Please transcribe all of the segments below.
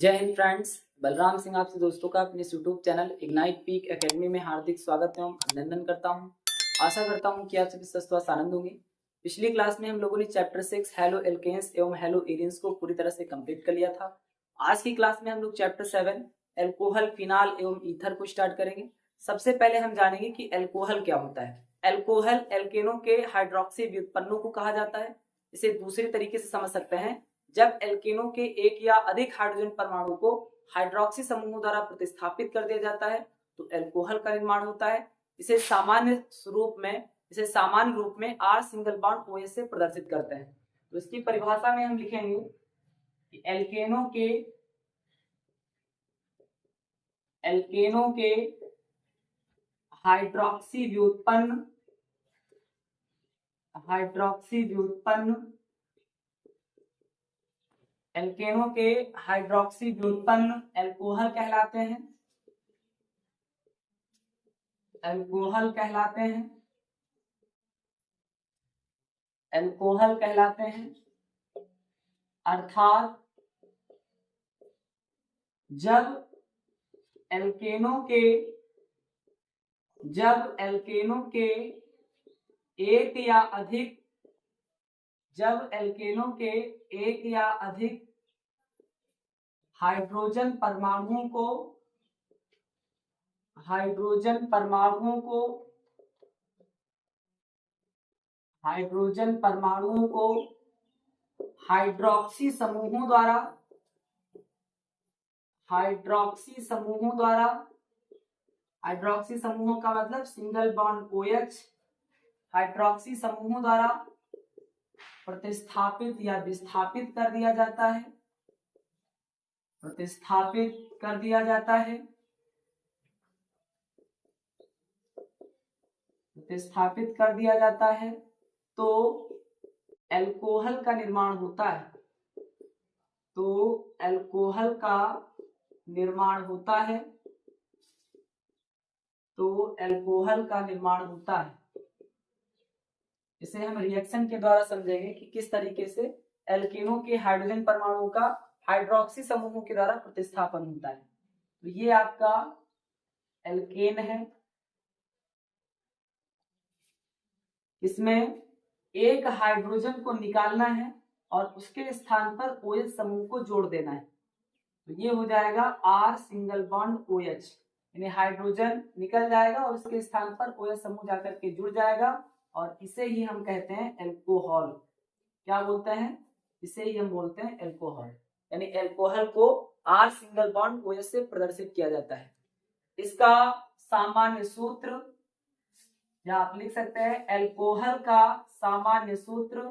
जय हिंद फ्रेंड्स। बलराम सिंह आपसे दोस्तों का अपने YouTube channel ignite peak academy में हार्दिक स्वागत एवं अभिनंदन करता हूं। आशा करता हूं कि आप सभी स्वस्थ आनंद होंगे। पिछली क्लास में हम लोगों ने चैप्टर 6 हेलो एल्केन्स एवं हेलो एरियंस को पूरी तरह से कंप्लीट कर लिया था। आज की क्लास में हम लोग चैप्टर 7 एल्कोहल, फिनाल एवं ईथर को स्टार्ट करेंगे। सबसे पहले हम जानेंगे कि एल्कोहल क्या होता है। एल्कोहल एल्केनों के हाइड्रोक्सी व्युत्पन्नों को कहा जाता है। इसे दूसरे तरीके से समझ सकते हैं, जब एल्केनों के एक या अधिक हाइड्रोजन परमाणु को हाइड्रोक्सी समूहों द्वारा प्रतिस्थापित कर दिया जाता है तो एल्कोहल का निर्माण होता है। इसे सामान्य रूप में R सिंगल बॉन्ड OH से प्रदर्शित करते हैं। तो इसकी परिभाषा में हम लिखेंगे कि एल्केनों के हाइड्रोक्सी व्युत्पन्न एल्केनों के हाइड्रोक्सी व्युत्पन्न एल्कोहल कहलाते हैं। अर्थात जब एल्केनों के एक या अधिक हाइड्रोजन परमाणुओं को हाइड्रोक्सी समूहों द्वारा हाइड्रोक्सी समूहों का मतलब सिंगल बॉन्ड OH, हाइड्रोक्सी समूहों द्वारा प्रतिस्थापित या विस्थापित कर दिया जाता है। तो एल्कोहल का निर्माण होता है। इसे हम रिएक्शन के द्वारा समझेंगे कि किस तरीके से एल्केनों के हाइड्रोजन परमाणु का हाइड्रोक्सी समूहों के द्वारा प्रतिस्थापन होता है। तो ये आपका एल्केन है। इसमें एक हाइड्रोजन को निकालना है और उसके स्थान पर OH समूह को जोड़ देना है। तो ये हो जाएगा R सिंगल बॉन्ड OH, यानी हाइड्रोजन निकल जाएगा और उसके स्थान पर OH समूह जाकर के जुड़ जाएगा और इसे ही हम कहते हैं एल्कोहल। क्या बोलते हैं? इसे ही हम बोलते हैं एल्कोहल। यानी एल्कोहल को R सिंगल बॉन्ड OH से प्रदर्शित किया जाता है। इसका सामान्य सूत्र या आप लिख सकते हैं एल्कोहल का सामान्य सूत्र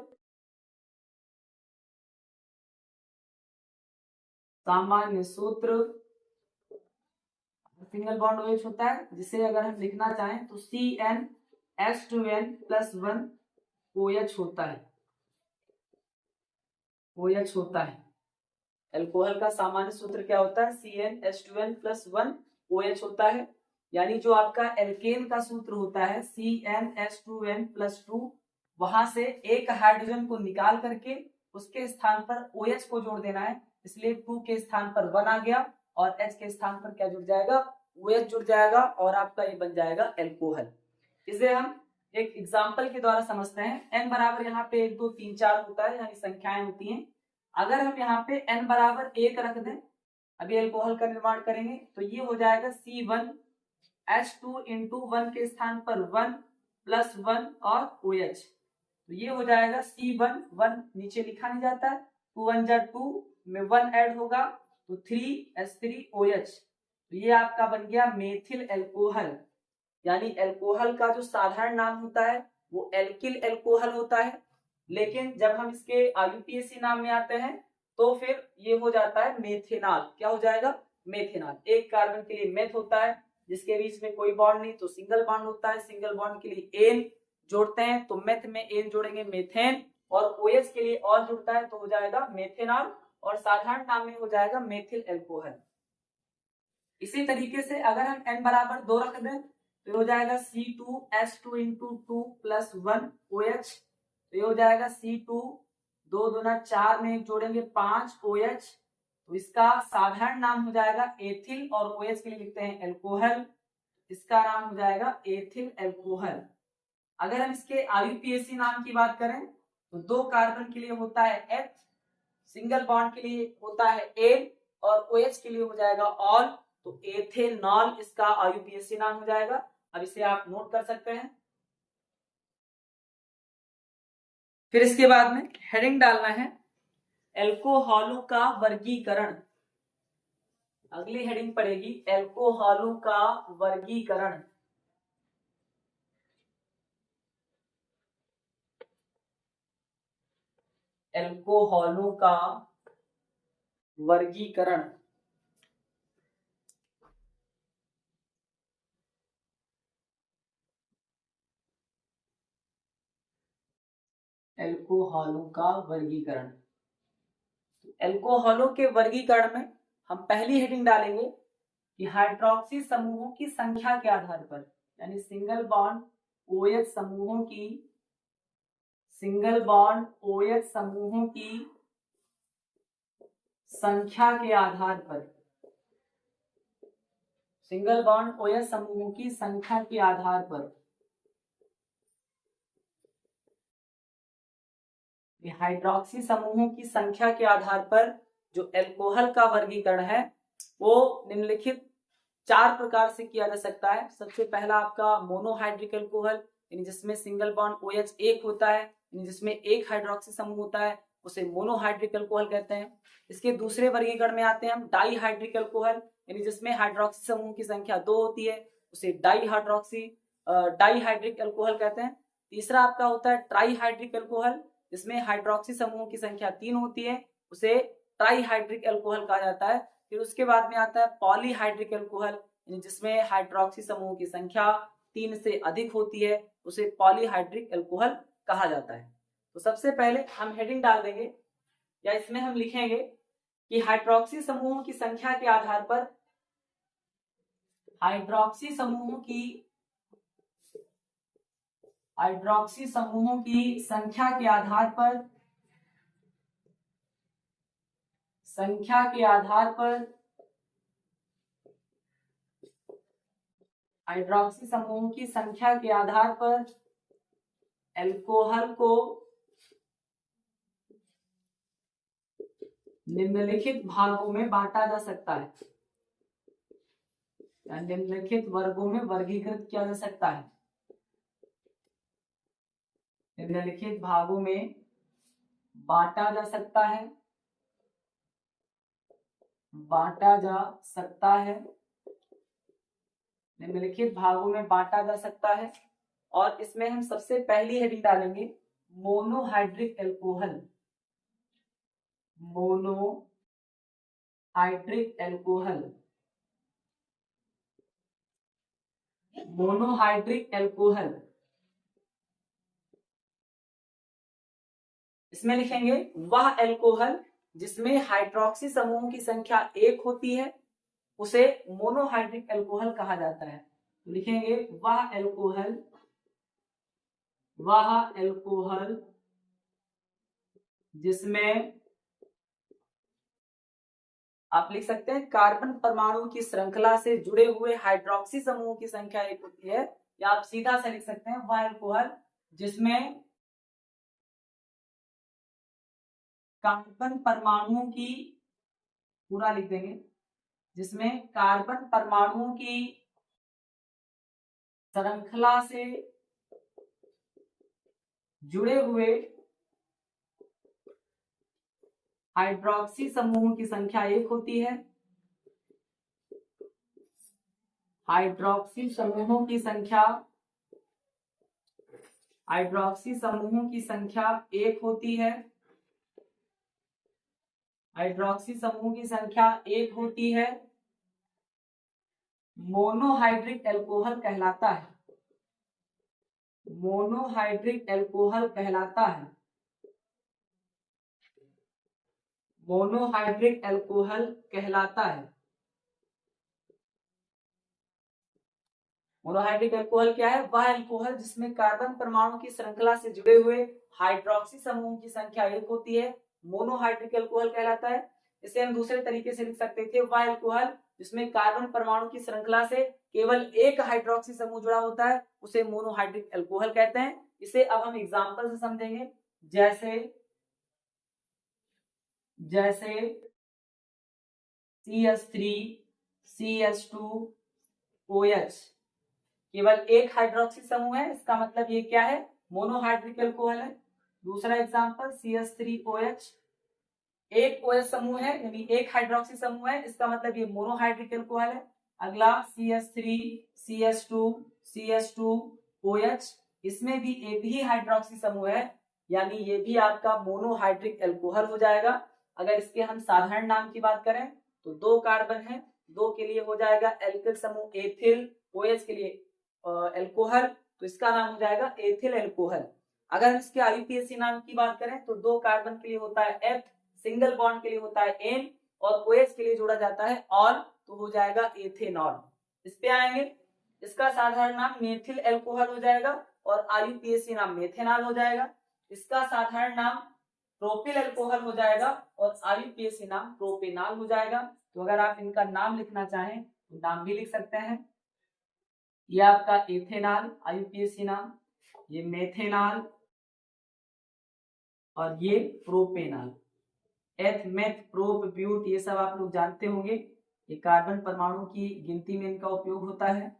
सिंगल बॉन्ड OH होता है, जिसे अगर हम लिखना चाहें तो CnH2n+1 OH होता है। एल्कोहल का सामान्य सूत्र क्या होता है? CnH2n+1 OH होता है। यानी जो आपका एल्केन का सूत्र होता है CnH2n+2, वहां से एक हाइड्रोजन को निकाल करके उसके स्थान पर OH को जोड़ देना है, इसलिए 2 के स्थान पर 1 आ गया और H के स्थान पर क्या जुड़ जाएगा? OH जुड़ जाएगा और आपका ये बन जाएगा एल्कोहल। इसे हम एक एग्जाम्पल के द्वारा समझते हैं। n बराबर यहाँ पे 1 2 3 4 होता है, यानी संख्याएं होती हैं। अगर हम यहाँ पे n बराबर 1 रख दें, अभी एल्कोहल का निर्माण करेंगे तो ये हो जाएगा C1H2 इंटू 1 के स्थान पर 1+1 और OH। तो ये हो जाएगा C1, 1 नीचे लिखा नहीं जाता है, 2 1 जा 2 में 1 ऐड होगा तो 3H3OH। तो ये आपका बन गया मेथिल एल्कोहल। यानी एल्कोहल का जो साधारण नाम होता है वो एल्किल एल्कोहल होता है, लेकिन जब हम इसके IUPAC नाम में आते हैं तो फिर ये हो जाता है मेथेनॉल। क्या हो जाएगा? मेथेनॉल। एक कार्बन के लिए मेथ होता है जिसके बीच में कोई बॉन्ड नहीं तो सिंगल बॉन्ड होता है। सिंगल बॉन्ड के लिए एन जोड़ते हैं तो मेथ में एन जोड़ेंगे मेथेन, और OH के लिए और जुड़ता है तो हो जाएगा मेथेनॉल, और साधारण नाम में हो जाएगा मेथिल एल्कोहल। इसी तरीके से अगर हम n बराबर 2 रख दें तो हो जाएगा C2H2 इंटू 2+1 OH। तो ये हो जाएगा C2, 2 दूना 4 में जोड़ेंगे 5 OH, तो इसका साधारण नाम हो जाएगा एथिल, और OH के लिए लिखते हैं एल्कोहल, इसका नाम हो जाएगा एथिल एल्कोहल। अगर हम इसके IUPAC नाम की बात करें तो 2 कार्बन के लिए होता है H, सिंगल बॉन्ड के लिए होता है L, और OH के लिए हो जाएगा ऑल, तो एथेनॉल इसका IUPAC नाम हो जाएगा। अब इसे आप नोट कर सकते हैं। फिर इसके बाद में हेडिंग डालना है एल्कोहलों का वर्गीकरण। अगली हेडिंग पड़ेगी एल्कोहलों का वर्गीकरण। एल्कोहलों का वर्गीकरण। एल्कोहलों का वर्गीकरण। एल्कोहलों के वर्गीकरण में हम पहली हेडिंग डालेंगे कि हाइड्रोक्सी समूहों की संख्या के आधार पर, यानी सिंगल बॉन्ड OH समूहों की, सिंगल बॉन्ड OH समूहों की संख्या के आधार पर, सिंगल बॉन्ड OH समूहों की संख्या के आधार पर हाइड्रोक्सी समूहों की संख्या के आधार पर जो एल्कोहल का वर्गीकरण है वो निम्नलिखित 4 प्रकार से किया जा सकता है। सबसे पहला आपका मोनोहाइड्रिक एल्कोहल, यानी जिसमें सिंगल बॉन्ड OH एक होता है, यानी जिसमें एक हाइड्रोक्सी समूह होता है, उसे मोनोहाइड्रिक एल्कोहल कहते हैं। इसके दूसरे वर्गीकरण में आते हैं हम डाईहाइड्रिक एल्कोहल, यानी जिसमें हाइड्रोक्सी समूह की संख्या 2 होती है, उसे डाईहाइड्रिक एल्कोहल कहते हैं। तीसरा आपका होता है ट्राईहाइड्रिक एल्कोहल, जिसमें हाइड्रोक्सी समूहों की संख्या 3 होती है, उसे ट्राईहाइड्रिक एल्कोहल कहा जाता है। फिर उसके बाद में आता है पॉलीहाइड्रिक एल्कोहल, जिसमें हाइड्रोक्सी समूहों की संख्या 3 से अधिक होती है, उसे पॉलीहाइड्रिक एल्कोहल कहा जाता है। तो सबसे पहले हम हेडिंग डाल देंगे, या इसमें हम लिखेंगे कि हाइड्रोक्सी समूहों की संख्या के आधार पर, हाइड्रोक्सी समूहों की संख्या के आधार पर, हाइड्रोक्सी समूहों की संख्या के आधार पर एल्कोहल को निम्नलिखित भागों में बांटा जा सकता है, या निम्नलिखित वर्गों में वर्गीकृत किया जा सकता है। निम्नलिखित भागों में बांटा जा सकता है, निम्नलिखित भागों में बांटा जा सकता है। और इसमें हम सबसे पहली हेडिंग डालेंगे मोनोहाइड्रिक एल्कोहल। मोनोहाइड्रिक एल्कोहल, इसमें लिखेंगे वह एल्कोहल जिसमें हाइड्रोक्सी समूहों की संख्या 1 होती है, उसे मोनोहाइड्रिक एल्कोहल कहा जाता है। तो लिखेंगे वह एल्कोहल जिसमें, आप लिख सकते हैं कार्बन परमाणु की श्रृंखला से जुड़े हुए हाइड्रोक्सी समूहों की संख्या 1 होती है, या आप सीधा से लिख सकते हैं वह एल्कोहल जिसमें कार्बन परमाणुओं की, पूरा लिख देंगे, जिसमें कार्बन परमाणुओं की श्रृंखला से जुड़े हुए हाइड्रोक्सी समूहों की संख्या 1 होती है। हाइड्रोक्सी समूहों की संख्या 1 होती है। हाइड्रोक्सी समूह की संख्या 1 होती है। मोनोहाइड्रिक एल्कोहल कहलाता है। मोनोहाइड्रिक एल्कोहल कहलाता है। मोनोहाइड्रिक एल्कोहल कहलाता है। मोनोहाइड्रिक एल्कोहल क्या है? वह एल्कोहल जिसमें कार्बन परमाणु की श्रृंखला से जुड़े हुए हाइड्रोक्सी समूह की संख्या 1 होती है, मोनोहाइड्रिक एल्कोहल कहलाता है। इसे हम दूसरे तरीके से लिख सकते थे वह एल्कोहल जिसमें कार्बन परमाणु की श्रृंखला से केवल एक हाइड्रोक्सी समूह जुड़ा होता है उसे मोनोहाइड्रिक एल्कोहल कहते हैं। इसे अब हम एग्जांपल से समझेंगे, जैसे CH3 CH2OH केवल एक हाइड्रोक्सी समूह है, इसका मतलब ये क्या है, मोनोहाइड्रिक एल्कोहल है। दूसरा एग्जांपल CH3OH एक OH समूह है यानी एक हाइड्रोक्सी समूह है, इसका मतलब ये मोनोहाइड्रिक एल्कोहल है। अगला CH3 CH2 CH2OH इसमें भी एक ही हाइड्रोक्सी समूह है यानी ये भी आपका मोनोहाइड्रिक एल्कोहल हो जाएगा। अगर इसके हम साधारण नाम की बात करें तो दो कार्बन है, दो के लिए हो जाएगा एल्किल समूह एथिल, OH के लिए एल्कोहल, तो इसका नाम हो जाएगा एथिल एल्कोहल। अगर हम इसके IUPAC नाम की बात करें तो दो कार्बन के लिए होता है F, सिंगल बॉन्ड के लिए होता है N और OH के लिए जोड़ा जाता है ऑल, तो हो जाएगा एथेनॉल। इस पे आएंगे, इसका साधारण नाम मेथिल एल्कोहल हो जाएगा और IUPAC नाम मेथेनॉल हो जाएगा। इसका साधारण नाम प्रोपिल एल्कोहल हो जाएगा और IUPAC नाम प्रोपेनॉल हो जाएगा। तो अगर आप इनका नाम लिखना चाहें तो नाम भी लिख सकते हैं, ये आपका एथेनॉल IUPAC नाम, ये मेथेनॉल और ये प्रोपेनॉल। एथ, मेथ, प्रोप, ब्यूट ये सब आप लोग जानते होंगे, ये कार्बन परमाणु की गिनती में इनका उपयोग होता है।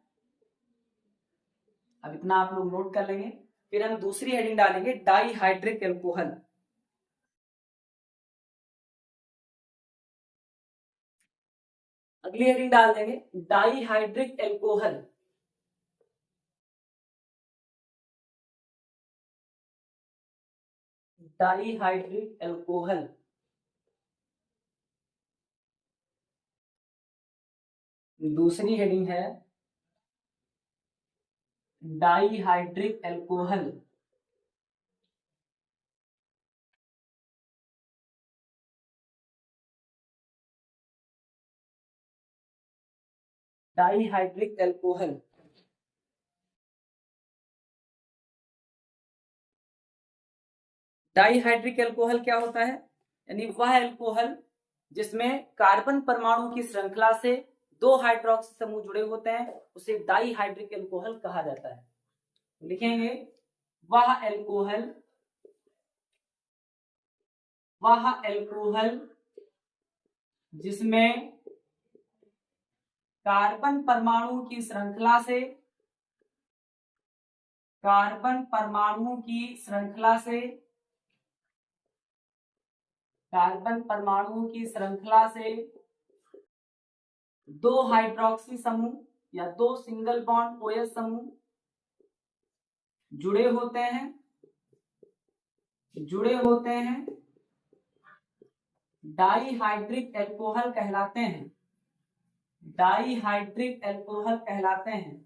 अब इतना आप लोग नोट कर लेंगे। फिर हम दूसरी हेडिंग डालेंगे डाईहाइड्रिक एल्कोहल। अगली हेडिंग डाल देंगे डाईहाइड्रिक एल्कोहल। डाईहाइड्रिक एल्कोहल दूसरी हेडिंग है dihydric alcohol. Dihydric alcohol dihydric alcohol क्या होता है, यानी वह एल्कोहल जिसमें कार्बन परमाणु की श्रृंखला से दो हाइड्रोक्सी समूह जुड़े होते हैं उसे डाईहाइड्रिक एल्कोहल कहा जाता है। लिखेंगे वह एल्कोहल जिसमें कार्बन परमाणु की श्रृंखला से कार्बन परमाणु की श्रृंखला से दो हाइड्रोक्सी समूह या दो सिंगल बॉन्ड OH समूह जुड़े होते हैं डाईहाइड्रिक एल्कोहल कहलाते हैं। डाईहाइड्रिक एल्कोहल कहलाते हैं।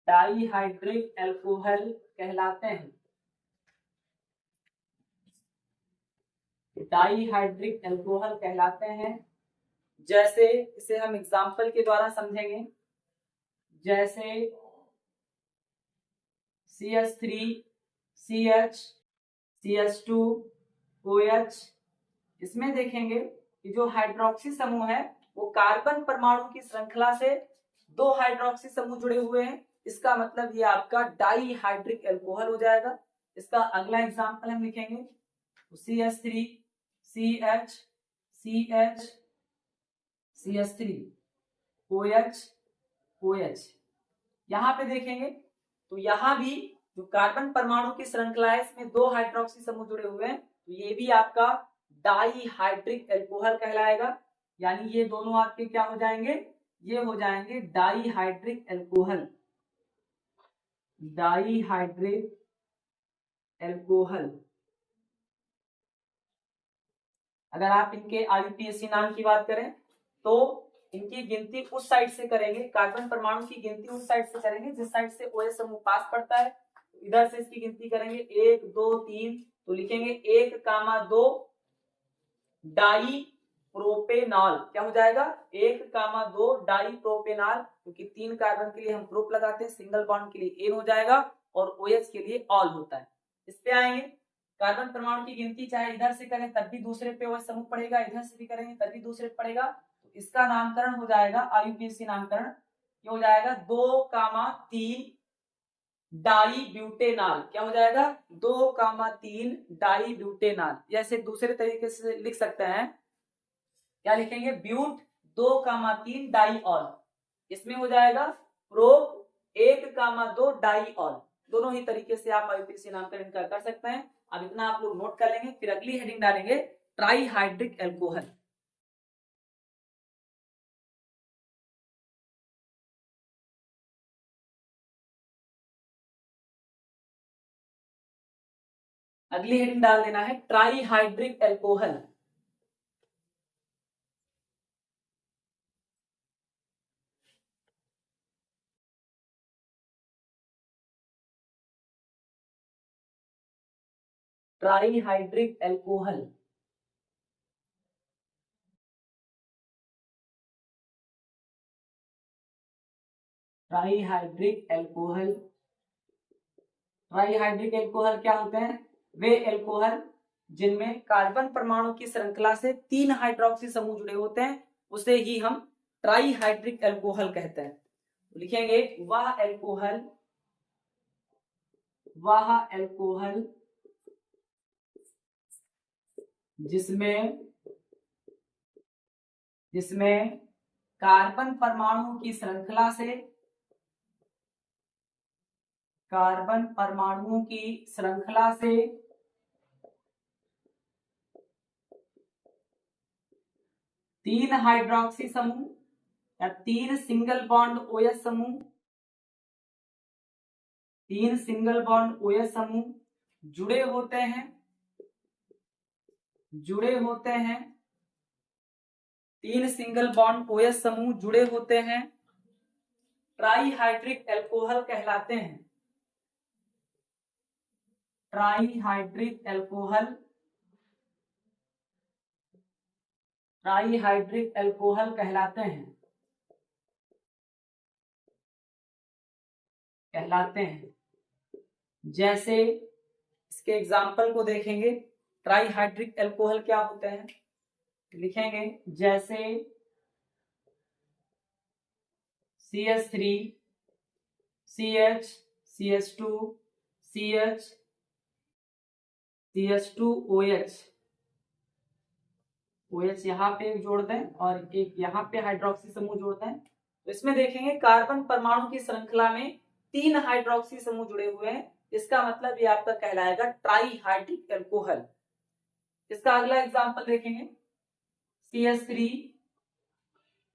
डाईहाइड्रिक एल्कोहल कहलाते हैं। डाईहाइड्रिक एल्कोहल कहलाते हैं। जैसे इसे हम एग्जांपल के द्वारा समझेंगे, जैसे CH3 CH CH2 OH इसमें देखेंगे कि जो हाइड्रोक्सी समूह है वो कार्बन परमाणु की श्रृंखला से दो हाइड्रोक्सी समूह जुड़े हुए हैं, इसका मतलब ये आपका डाईहाइड्रिक एल्कोहल हो जाएगा। इसका अगला एग्जांपल हम लिखेंगे CH3 CH CH CH3 OH OH। यहां पे देखेंगे तो यहां भी जो कार्बन परमाणु की श्रृंखला है इसमें दो हाइड्रोक्सी समूह जुड़े हुए हैं, तो ये भी आपका डाईहाइड्रिक एल्कोहल कहलाएगा। यानी ये दोनों आपके क्या हो जाएंगे, ये हो जाएंगे डाईहाइड्रिक एल्कोहल। Dihydric alcohol. अगर आप इनके IUPAC नाम की बात करें तो इनकी गिनती उस साइड से करेंगे, कार्बन परमाणु की गिनती उस साइड से करेंगे जिस साइड से OH समूह पास पड़ता है। इधर से इसकी गिनती करेंगे 1 2 3, तो लिखेंगे 1,2 डाई प्रोपेनॉल। क्या हो जाएगा 1,2 डाई प्रोपेनॉल, क्योंकि 3 कार्बन के लिए हम ग्रुप लगाते हैं, सिंगल बॉन्ड के लिए N हो जाएगा और OH के लिए ऑल होता है। इस पे आएंगे कार्बन परमाणु की गिनती चाहे इधर से करें तब भी दूसरे पे OH समूह पड़ेगा, इधर से भी करेंगे तब भी दूसरे पे पड़ेगा। तो इसका नामकरण हो जाएगा IUPAC नामकरण ये हो जाएगा 2,3 डाई ब्यूटेनाल। क्या हो जाएगा 2,3 डाई ब्यूटेनाल। जैसे दूसरे तरीके से लिख सकते हैं, क्या लिखेंगे ब्यूट 2,3 डाईऑल। इसमें हो जाएगा प्रोप 1,2 डाईऑल। दोनों ही तरीके से आप IUPAC नामकरण कर सकते हैं। अब इतना आप लोग नोट कर लेंगे। फिर अगली हेडिंग डालेंगे ट्राईहाइड्रिक एल्कोहल। अगली हेडिंग डाल देना है trihydric alcohol. Trihydric alcohol. Trihydric alcohol. Trihydric alcohol क्या होते हैं? वे एल्कोहल जिनमें कार्बन परमाणु की श्रृंखला से 3 हाइड्रोक्सी समूह जुड़े होते हैं, उसे ही हम ट्राईहाइड्रिक एल्कोहल कहते हैं। लिखेंगे वह एल्कोहल जिसमें कार्बन परमाणु की श्रृंखला से 3 हाइड्रोक्सी समूह या 3 सिंगल बॉन्ड OH समूह, 3 सिंगल बॉन्ड OH समूह जुड़े होते हैं 3 सिंगल बॉन्ड OH समूह जुड़े होते हैं, ट्राईहाइड्रिक एल्कोहल कहलाते हैं। ट्राईहाइड्रिक एल्कोहल कहलाते हैं। जैसे इसके एग्जाम्पल को देखेंगे, ट्राईहाइड्रिक एल्कोहल क्या होते हैं लिखेंगे, जैसे CH3 CH CH2 CH CH2OH OH यहाँ पे जोड़ दें और एक यहाँ पे हाइड्रोक्सी समूह जोड़ दें। तो इसमें देखेंगे कार्बन परमाणु की श्रृंखला में 3 हाइड्रोक्सी समूह जुड़े हुए हैं, इसका मतलब ये आपका कहलाएगा ट्राईहाइड्रिक एल्कोहल। इसका अगला एग्जांपल देखेंगे, CH3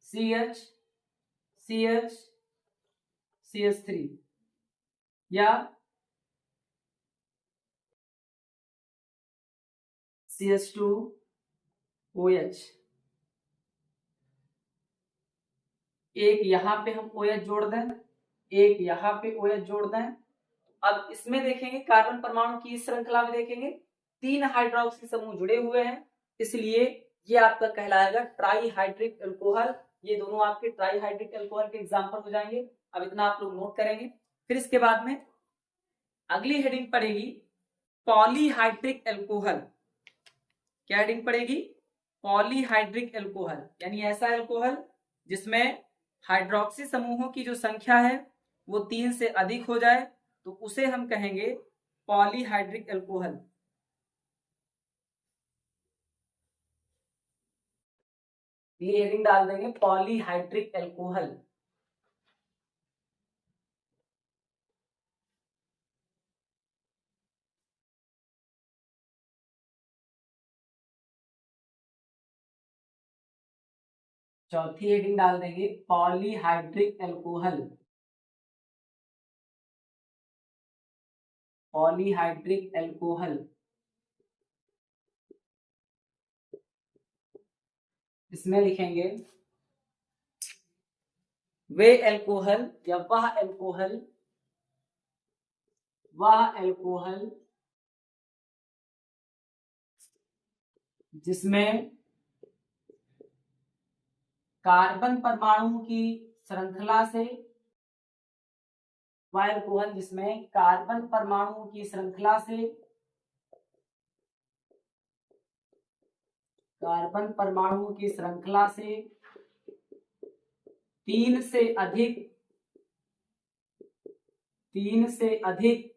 CH CH CH3 या CH2OH। एक यहाँ पे हम OH जोड़ दें, एक यहाँ पे OH जोड़ दें। अब इसमें देखेंगे कार्बन परमाणु की इस श्रृंखला में देखेंगे 3 हाइड्रोक्सी समूह जुड़े हुए हैं, इसलिए ये आपका कहलाएगा ट्राईहाइड्रिक एल्कोहल। ये दोनों आपके ट्राईहाइड्रिक एल्कोहल के एग्जांपल हो जाएंगे। अब इतना आप लोग नोट करेंगे। फिर इसके बाद में अगली हेडिंग पड़ेगी पॉलीहाइड्रिक एल्कोहल। क्या हेडिंग पड़ेगी? पॉलीहाइड्रिक एल्कोहल, यानी ऐसा एल्कोहल जिसमें हाइड्रोक्सी समूहों की जो संख्या है वो 3 से अधिक हो जाए, तो उसे हम कहेंगे पॉलीहाइड्रिक एल्कोहल। ये हेडिंग डाल देंगे पॉलीहाइड्रिक एल्कोहल। चौथी हेडिंग डाल देंगे पॉलीहाइड्रिक एल्कोहल। पॉलीहाइड्रिक एल्कोहल इसमें लिखेंगे वे एल्कोहल या वह एल्कोहल जिसमें कार्बन परमाणु की श्रृंखला से वह एल्कोहल जिसमें कार्बन परमाणु की श्रृंखला से कार्बन परमाणुओं की श्रृंखला से 3 से अधिक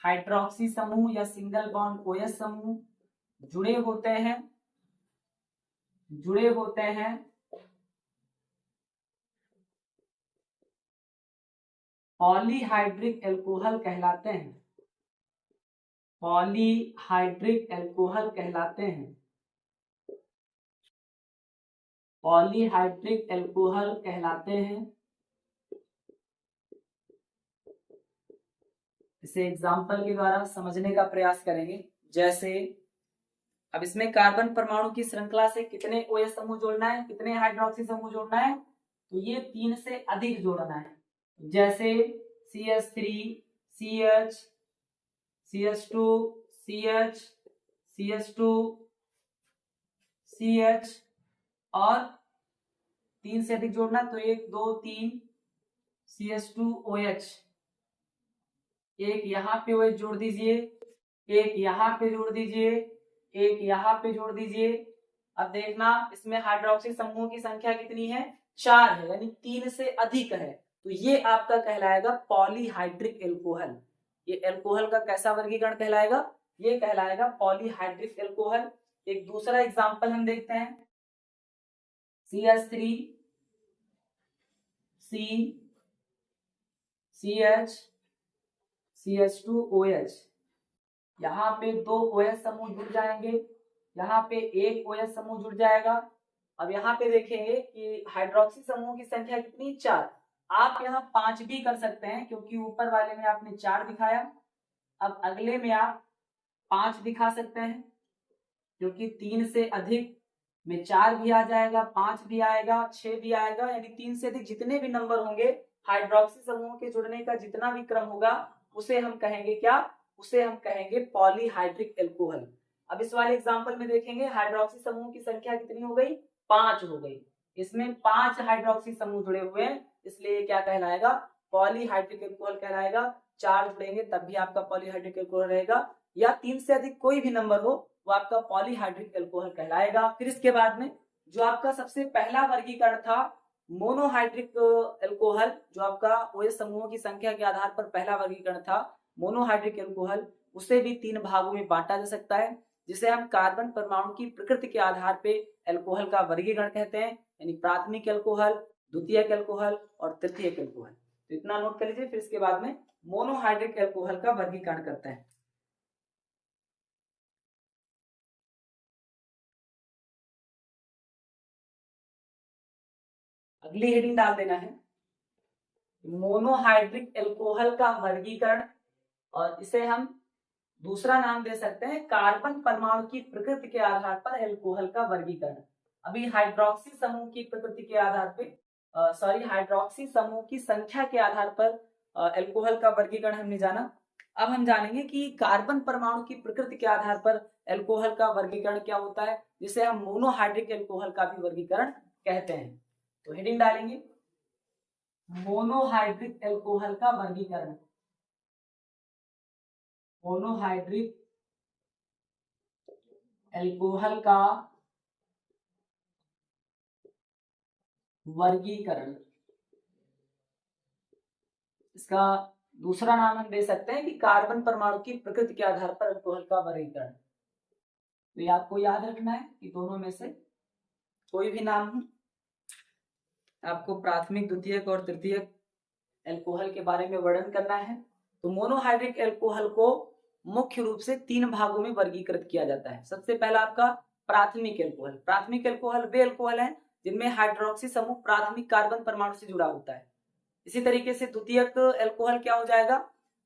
हाइड्रोक्सी समूह या सिंगल बॉन्ड OH समूह जुड़े होते हैं पॉलीहाइड्रिक एल्कोहल कहलाते हैं। पॉलीहाइड्रिक एल्कोहल कहलाते हैं। पॉलीहाइड्रिक एल्कोहल कहलाते हैं। इसे एग्जाम्पल के द्वारा समझने का प्रयास करेंगे। जैसे अब इसमें कार्बन परमाणु की श्रृंखला से कितने OH समूह जोड़ना है, कितने हाइड्रोक्सी समूह जोड़ना है, तो ये 3 से अधिक जोड़ना है। जैसे CH3 CH CH2 CH CH2 CH और 3 से अधिक जोड़ना तो 1 2 3 CH2OH, एक यहाँ पे OH जोड़ दीजिए, एक यहाँ पे जोड़ दीजिए, एक यहाँ पे जोड़ दीजिए। अब देखना इसमें हाइड्रोक्सी समूहों की संख्या कितनी है, 4 है, यानी 3 से अधिक है। तो ये आपका कहलाएगा पॉलीहाइड्रिक एल्कोहल। ये एल्कोहल का कैसा वर्गीकरण कहलाएगा, ये कहलाएगा पॉलीहाइड्रिक एल्कोहल। एक दूसरा एग्जांपल हम देखते हैं, CH3 C CH CH2OH, यहाँ पे 2 OH समूह जुड़ जाएंगे, यहाँ पे 1 OH समूह जुड़ जाएगा। अब यहाँ पे देखेंगे कि हाइड्रोक्सी समूह की संख्या कितनी, 4। आप यहाँ 5 भी कर सकते हैं क्योंकि ऊपर वाले में आपने 4 दिखाया। अब अगले में आप 5 दिखा सकते हैं क्योंकि 3 से अधिक में 4 भी आ जाएगा, 5 भी आएगा, 6 भी आएगा, यानी 3 से अधिक जितने भी नंबर होंगे हाइड्रोक्सी समूह के जुड़ने का जितना भी क्रम होगा उसे हम कहेंगे क्या, उसे हम कहेंगे पॉलीहाइड्रिक एल्कोहल। अब इस वाले एग्जांपल में देखेंगे हाइड्रोक्सी समूह की संख्या कितनी हो गई, 5 हो गई। इसमें 5 हाइड्रोक्सी समूह जुड़े हुए हैं, इसलिए क्या कहलाएगा, पॉलीहाइड्रिक एल्कोहल कहलाएगा। 4 जुड़ेंगे तब भी आपका पॉलीहाइड्रिक एल्कोहल रहेगा, या 3 से अधिक कोई भी नंबर हो वो आपका पॉलीहाइड्रिक एल्कोहल कहलाएगा। फिर इसके बाद में जो आपका सबसे पहला वर्गीकरण था मोनोहाइड्रिक एल्कोहल, जो आपका OH समूहों की संख्या के आधार पर पहला वर्गीकरण था मोनोहाइड्रिक एल्कोहल, उसे भी 3 भागों में बांटा जा सकता है, जिसे हम कार्बन परमाणु की प्रकृति के आधार पे एल्कोहल का वर्गीकरण कहते हैं, यानी प्राथमिक एल्कोहल, द्वितीयक एल्कोहल और तृतीयक एल्कोहल। तो इतना नोट कर लीजिए। फिर इसके बाद में मोनोहाइड्रिक एल्कोहल का वर्गीकरण करते हैं। अगली हेडिंग डाल देना है मोनोहाइड्रिक एल्कोहल का वर्गीकरण, और इसे हम दूसरा नाम दे सकते हैं कार्बन परमाणु की प्रकृति के आधार पर एल्कोहल का वर्गीकरण। अभी हाइड्रोक्सी समूह की प्रकृति के आधार पर हाइड्रोक्सी समूह की संख्या के आधार पर एल्कोहल का वर्गीकरण हमने जाना। अब हम जानेंगे कि कार्बन परमाणु की प्रकृति के आधार पर एल्कोहल का वर्गीकरण क्या होता है, जिसे हम मोनोहाइड्रिक एल्कोहल का भी वर्गीकरण कहते हैं। तो हेडिंग डालेंगे मोनोहाइड्रिक एल्कोहल का वर्गीकरण। मोनोहाइड्रिक एल्कोहल का वर्गीकरण, इसका दूसरा नाम हम दे सकते हैं कि कार्बन परमाणु की प्रकृति के आधार पर एल्कोहल का वर्गीकरण। तो ये आपको याद रखना है कि दोनों में से कोई भी नाम हो, आपको प्राथमिक, द्वितीयक और तृतीयक एल्कोहल के बारे में वर्णन करना है। तो मोनोहाइड्रिक एल्कोहल को मुख्य रूप से 3 भागों में वर्गीकृत किया जाता है। सबसे पहला आपका प्राथमिक एल्कोहल। प्राथमिक एल्कोहल वे एल्कोहल हैं जिनमें हाइड्रोक्सी समूह प्राथमिक कार्बन परमाणु से जुड़ा होता है। इसी तरीके से द्वितीयक एल्कोहल क्या हो जाएगा,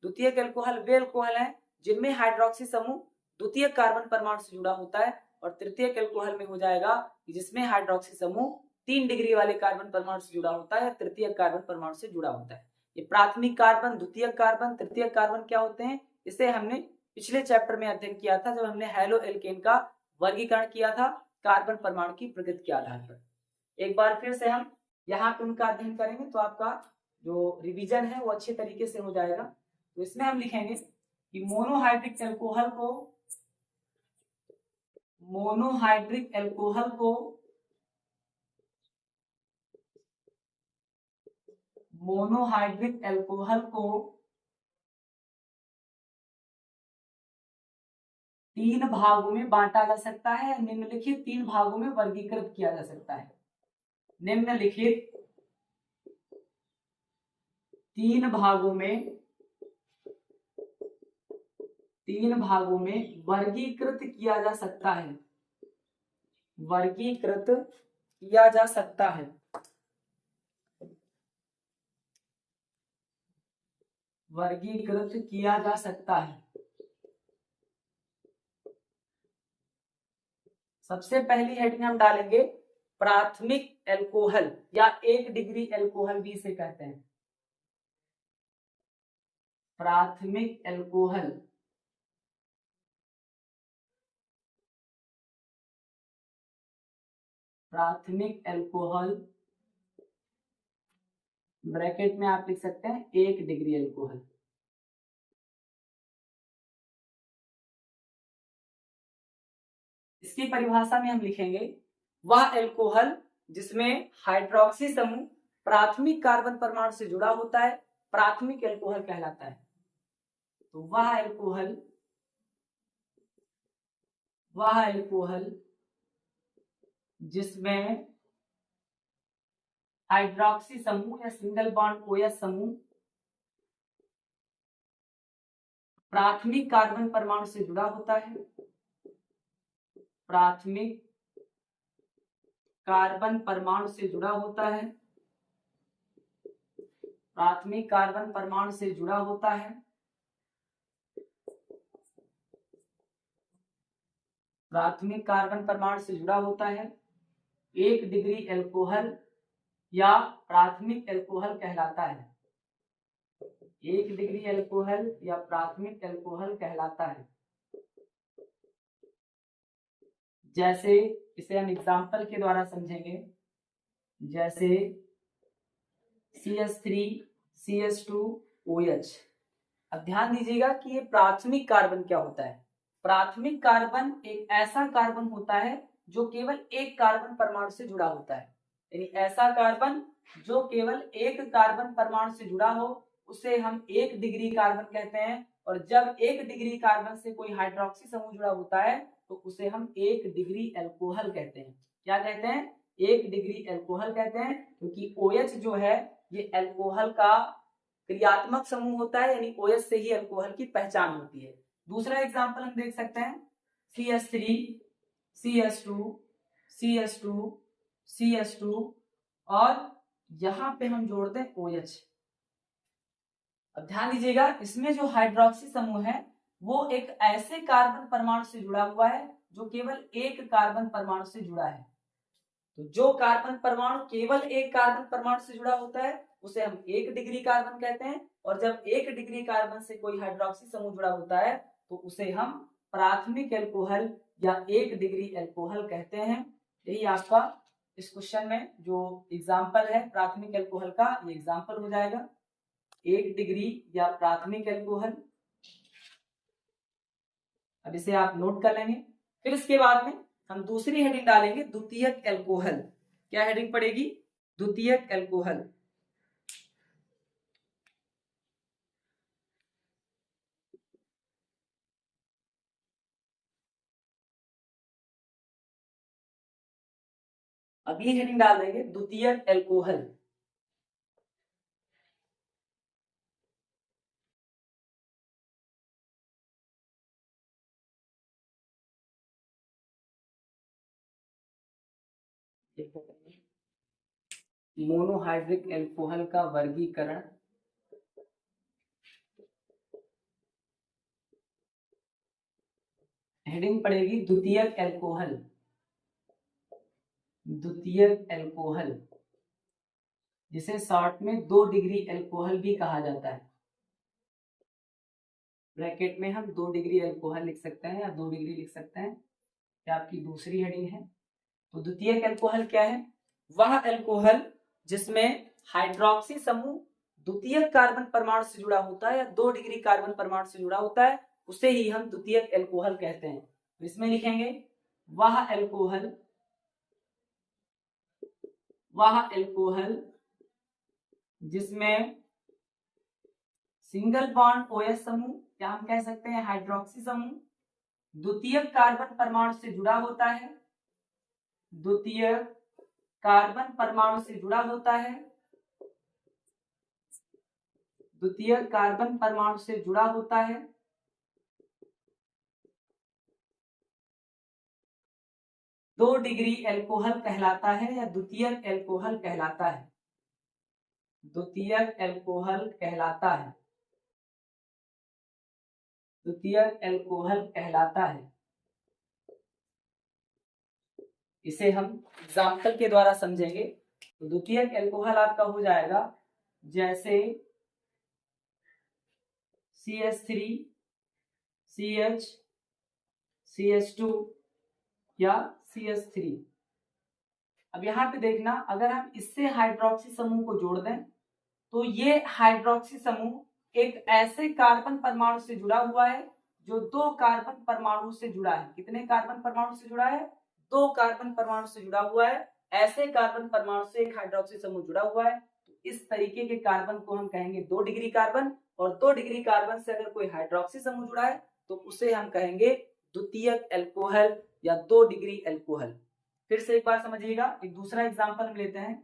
द्वितीयक एल्कोहल वे एल्कोहल हैं जिनमें हाइड्रोक्सी समूह द्वितीयक कार्बन परमाणु से जुड़ा होता है, और तृतीयक एल्कोहल में हो जाएगा जिसमें हाइड्रोक्सी समूह 3 डिग्री वाले कार्बन परमाणु से जुड़ा होता है, तृतीयक कार्बन परमाणु से जुड़ा होता है। ये प्राथमिक कार्बन, द्वितीयक कार्बन, तृतीयक कार्बन क्या होते हैं, इसे हमने पिछले चैप्टर में अध्ययन किया था जब हमने हेलो एल्केन का वर्गीकरण किया था कार्बन परमाणु की प्रकृति के आधार पर। एक बार फिर से हम यहाँ पे उनका अध्ययन करेंगे तो आपका जो रिवीजन है वो अच्छे तरीके से हो जाएगा। तो इसमें हम लिखेंगे कि मोनोहाइड्रिक एल्कोहल को मोनोहाइड्रिक एल्कोहल को तीन भागों में बांटा जा सकता है, निम्नलिखित तीन भागों में वर्गीकृत किया जा सकता है। निम्नलिखित तीन भागों में वर्गीकृत किया जा सकता है, वर्गीकृत किया जा सकता है। वर्गीकृत किया जा सकता है। सबसे पहली हेडिंग हम डालेंगे प्राथमिक एल्कोहल या 1 डिग्री एल्कोहल भी इसे कहते हैं। प्राथमिक एल्कोहल, प्राथमिक एल्कोहल ब्रैकेट में आप लिख सकते हैं 1 डिग्री एल्कोहल। इसकी परिभाषा में हम लिखेंगे वह एल्कोहल जिसमें हाइड्रोक्सी समूह प्राथमिक कार्बन परमाणु से जुड़ा होता है, प्राथमिक एल्कोहल कहलाता है। तो वह एल्कोहल जिसमें हाइड्रोक्सी समूह या सिंगल बॉन्ड OH समूह प्राथमिक कार्बन परमाणु से जुड़ा होता है, प्राथमिक कार्बन परमाणु से जुड़ा होता है, प्राथमिक कार्बन परमाणु से जुड़ा होता है, प्राथमिक कार्बन परमाणु से जुड़ा होता है, 1 डिग्री एल्कोहल या प्राथमिक एल्कोहल कहलाता है। 1 डिग्री एल्कोहल या प्राथमिक एल्कोहल कहलाता है। जैसे इसे हम एग्जाम्पल के द्वारा समझेंगे, जैसे CH3CH2OH। अब ध्यान दीजिएगा कि ये प्राथमिक कार्बन क्या होता है। प्राथमिक कार्बन एक ऐसा कार्बन होता है जो केवल एक कार्बन परमाणु से जुड़ा होता है, यानी ऐसा कार्बन जो केवल एक कार्बन परमाणु से जुड़ा हो उसे हम 1 डिग्री कार्बन कहते हैं। और जब 1 डिग्री कार्बन से कोई हाइड्रोक्सी समूह जुड़ा होता है तो उसे हम 1 डिग्री एल्कोहल कहते हैं। क्या कहते हैं? 1 डिग्री एल्कोहल कहते हैं, क्योंकि OH जो है ये एल्कोहल का क्रियात्मक समूह होता है, यानी OH से ही एल्कोहल की पहचान होती है। दूसरा एग्जांपल हम देख सकते हैं CH3CH2CH2CH2 और यहां पे हम जोड़ दें OH। अब ध्यान दीजिएगा इसमें जो हाइड्रोक्सी समूह है वो एक ऐसे कार्बन परमाणु से जुड़ा हुआ है जो केवल एक कार्बन परमाणु से जुड़ा है। तो जो कार्बन परमाणु केवल एक कार्बन परमाणु से जुड़ा होता है उसे हम 1 डिग्री कार्बन कहते हैं, और जब 1 डिग्री कार्बन से कोई हाइड्रोक्सी समूह जुड़ा होता है तो उसे हम प्राथमिक एल्कोहल या 1 डिग्री एल्कोहल कहते हैं। यही आपका इस क्वेश्चन में जो एग्जाम्पल है प्राथमिक एल्कोहल का, ये एग्जाम्पल हो जाएगा 1 डिग्री या प्राथमिक एल्कोहल। अब इसे आप नोट कर लेंगे। फिर इसके बाद में हम दूसरी हेडिंग डालेंगे द्वितीयक एल्कोहल। क्या हेडिंग पड़ेगी? द्वितीयक एल्कोहल। अगली हेडिंग डाल देंगे द्वितीयक एल्कोहल। मोनोहाइड्रिक एल्कोहल का वर्गीकरण। हेडिंग पड़ेगी द्वितीयक एल्कोहल। द्वितीयक एल्कोहल जिसे शॉर्ट में 2 डिग्री एल्कोहल भी कहा जाता है। ब्रैकेट में हम 2 डिग्री एल्कोहल लिख सकते हैं या 2 डिग्री लिख सकते हैं। क्या आपकी दूसरी हेडिंग है। तो द्वितीयक एल्कोहल क्या है? वह एल्कोहल जिसमें हाइड्रोक्सी समूह द्वितीयक कार्बन परमाणु से जुड़ा होता है या 2 डिग्री कार्बन परमाणु से जुड़ा होता है उसे ही हम द्वितीयक एल्कोहल कहते हैं। तो इसमें लिखेंगे वह एल्कोहल जिसमें सिंगल बॉन्ड OH समूह या हम कह सकते हैं हाइड्रोक्सी समूह द्वितीयक कार्बन परमाणु से जुड़ा होता है, द्वितीयक कार्बन परमाणु से जुड़ा होता है, द्वितीयक कार्बन परमाणु से जुड़ा होता है, 2 डिग्री एल्कोहल कहलाता है या द्वितीयक एल्कोहल कहलाता है, द्वितीयक एल्कोहल कहलाता है, द्वितीयक एल्कोहल कहलाता है। इसे हम एग्जाम्पल के द्वारा समझेंगे। तो द्वितीयक एल्कोहल आपका हो जाएगा जैसे CH3 CH CH2 या CH3। अब यहाँ पे देखना, अगर हम इससे हाइड्रोक्सी समूह को जोड़ दें तो ये हाइड्रोक्सी समूह एक ऐसे कार्बन परमाणु से जुड़ा हुआ है जो 2 कार्बन परमाणु से जुड़ा है। कितने कार्बन परमाणु से जुड़ा है? 2 कार्बन परमाणु से जुड़ा हुआ है। ऐसे कार्बन परमाणु से एक हाइड्रोक्सी समूह जुड़ा हुआ है। तो इस तरीके के कार्बन को हम कहेंगे 2 डिग्री कार्बन, और 2 डिग्री कार्बन से अगर कोई हाइड्रोक्सी समूह जुड़ा है तो उसे हम कहेंगे द्वितीयक एल्कोहल या 2 डिग्री एल्कोहल। फिर से एक बार समझिएगा, एक दूसरा एग्जांपल हम लेते हैं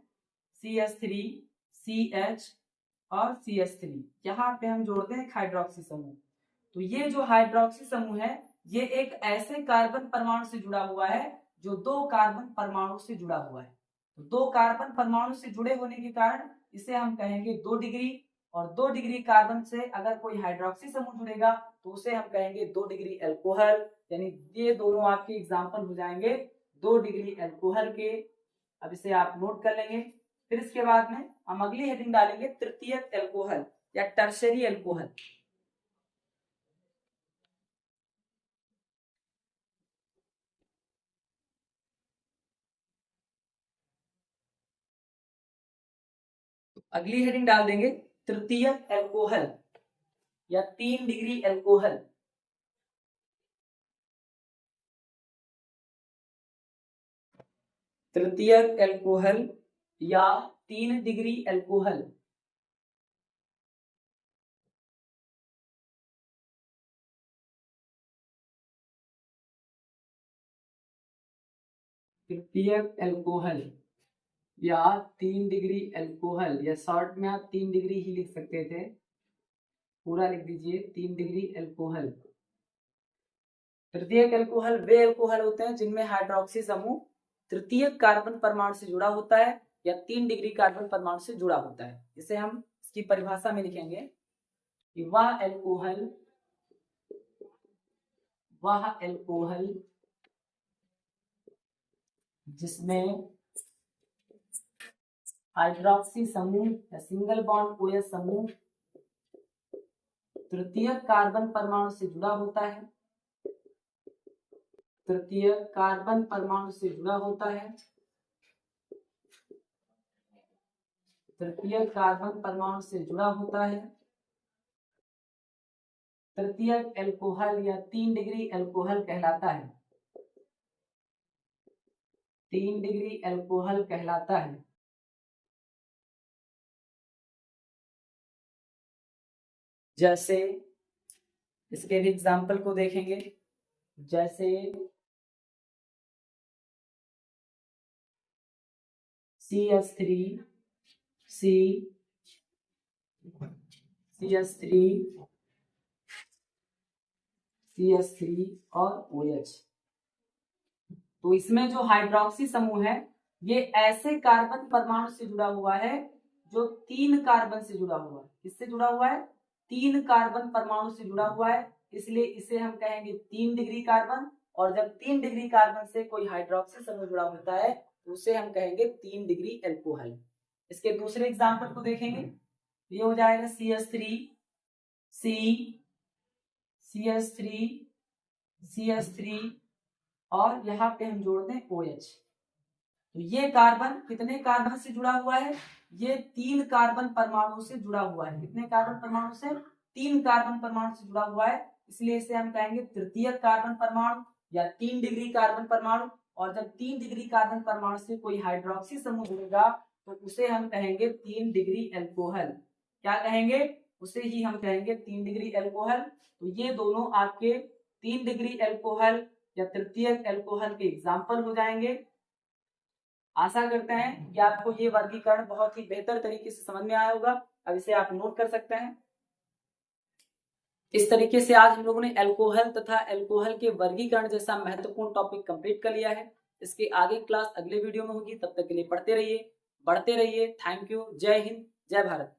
CH3 CH और CH3। यहाँ पे हम जोड़ते हैं हाइड्रोक्सी समूह। तो ये जो हाइड्रोक्सी समूह है ये एक ऐसे कार्बन परमाणु से जुड़ा हुआ है जो 2 कार्बन परमाणु से जुड़ा हुआ है। तो 2 कार्बन परमाणु से जुड़े होने के कारण इसे हम कहेंगे 2 डिग्री, और 2 डिग्री कार्बन से अगर कोई हाइड्रोक्सी समूह जुड़ेगा तो उसे हम कहेंगे 2 डिग्री एल्कोहल। यानी ये दोनों आपके एग्जाम्पल हो जाएंगे 2 डिग्री एल्कोहल के। अब इसे आप नोट कर लेंगे। फिर इसके बाद में हम अगली हेडिंग डालेंगे तृतीयक एल्कोहल या टर्शरी एल्कोहल। अगली हेडिंग डाल देंगे तृतीयक एल्कोहल या 3 डिग्री एल्कोहल। तृतीयक एल्कोहल या 3 डिग्री एल्कोहल। तृतीयक एल्कोहल या 3 डिग्री एल्कोहल, या शॉर्ट में आप 3 डिग्री ही लिख सकते थे, पूरा लिख दीजिए 3 डिग्री एल्कोहल। तृतीयक एल्कोहल वे एल्कोहल होते हैं जिनमें हाइड्रोक्सी समूह तृतीयक कार्बन परमाणु से जुड़ा होता है या 3 डिग्री कार्बन परमाणु से जुड़ा होता है। इसे हम इसकी परिभाषा में लिखेंगे कि वह एल्कोहल जिसमें हाइड्रोक्सी समूह या सिंगल बॉन्ड OH समूह तृतीयक कार्बन परमाणु से जुड़ा होता है, तृतीयक कार्बन परमाणु से जुड़ा होता है, तृतीयक कार्बन परमाणु से जुड़ा होता है, तृतीयक एल्कोहल या 3 डिग्री एल्कोहल कहलाता है, 3 डिग्री एल्कोहल कहलाता है। जैसे इसके भी एग्जाम्पल को देखेंगे, जैसे CH3 CH3 और OH। तो इसमें जो हाइड्रोक्सी समूह है ये ऐसे कार्बन परमाणु से जुड़ा हुआ है जो 3 कार्बन से जुड़ा हुआ है। किससे जुड़ा हुआ है? 3 कार्बन परमाणु से जुड़ा हुआ है, इसलिए इसे हम कहेंगे 3 डिग्री कार्बन। और जब 3 डिग्री कार्बन से कोई हाइड्रोक्सी समूह जुड़ा होता है तो उसे हम कहेंगे 3 डिग्री एल्कोहल। इसके दूसरे एग्जाम्पल को देखेंगे, ये हो जाएगा CH3 और यहाँ पे हम जोड़ दें OH। तो ये कार्बन कितने कार्बन से जुड़ा हुआ है? ये 3 कार्बन परमाणु से जुड़ा हुआ है। कितने कार्बन परमाणु से? 3 कार्बन परमाणु से जुड़ा हुआ है, इसलिए इसे हम कहेंगे तृतीयक कार्बन परमाणु। या 3 डिग्री कार्बन परमाणु, और जब 3 डिग्री कार्बन परमाणु से कोई हाइड्रोक्सी समूह जुड़ेगा तो उसे हम कहेंगे 3 डिग्री एल्कोहल। क्या कहेंगे? उसे ही हम कहेंगे 3 डिग्री एल्कोहल। तो ये दोनों आपके 3 डिग्री एल्कोहल या तृतीयक एल्कोहल के एग्जाम्पल हो जाएंगे। आशा करते हैं कि आपको ये वर्गीकरण बहुत ही बेहतर तरीके से समझ में आया होगा। अब इसे आप नोट कर सकते हैं। इस तरीके से आज हम लोगों ने एल्कोहल तथा एल्कोहल के वर्गीकरण जैसा महत्वपूर्ण टॉपिक कंप्लीट कर लिया है। इसके आगे क्लास अगले वीडियो में होगी, तब तक के लिए पढ़ते रहिए, बढ़ते रहिए। Thank you. जय हिंद, जय भारत।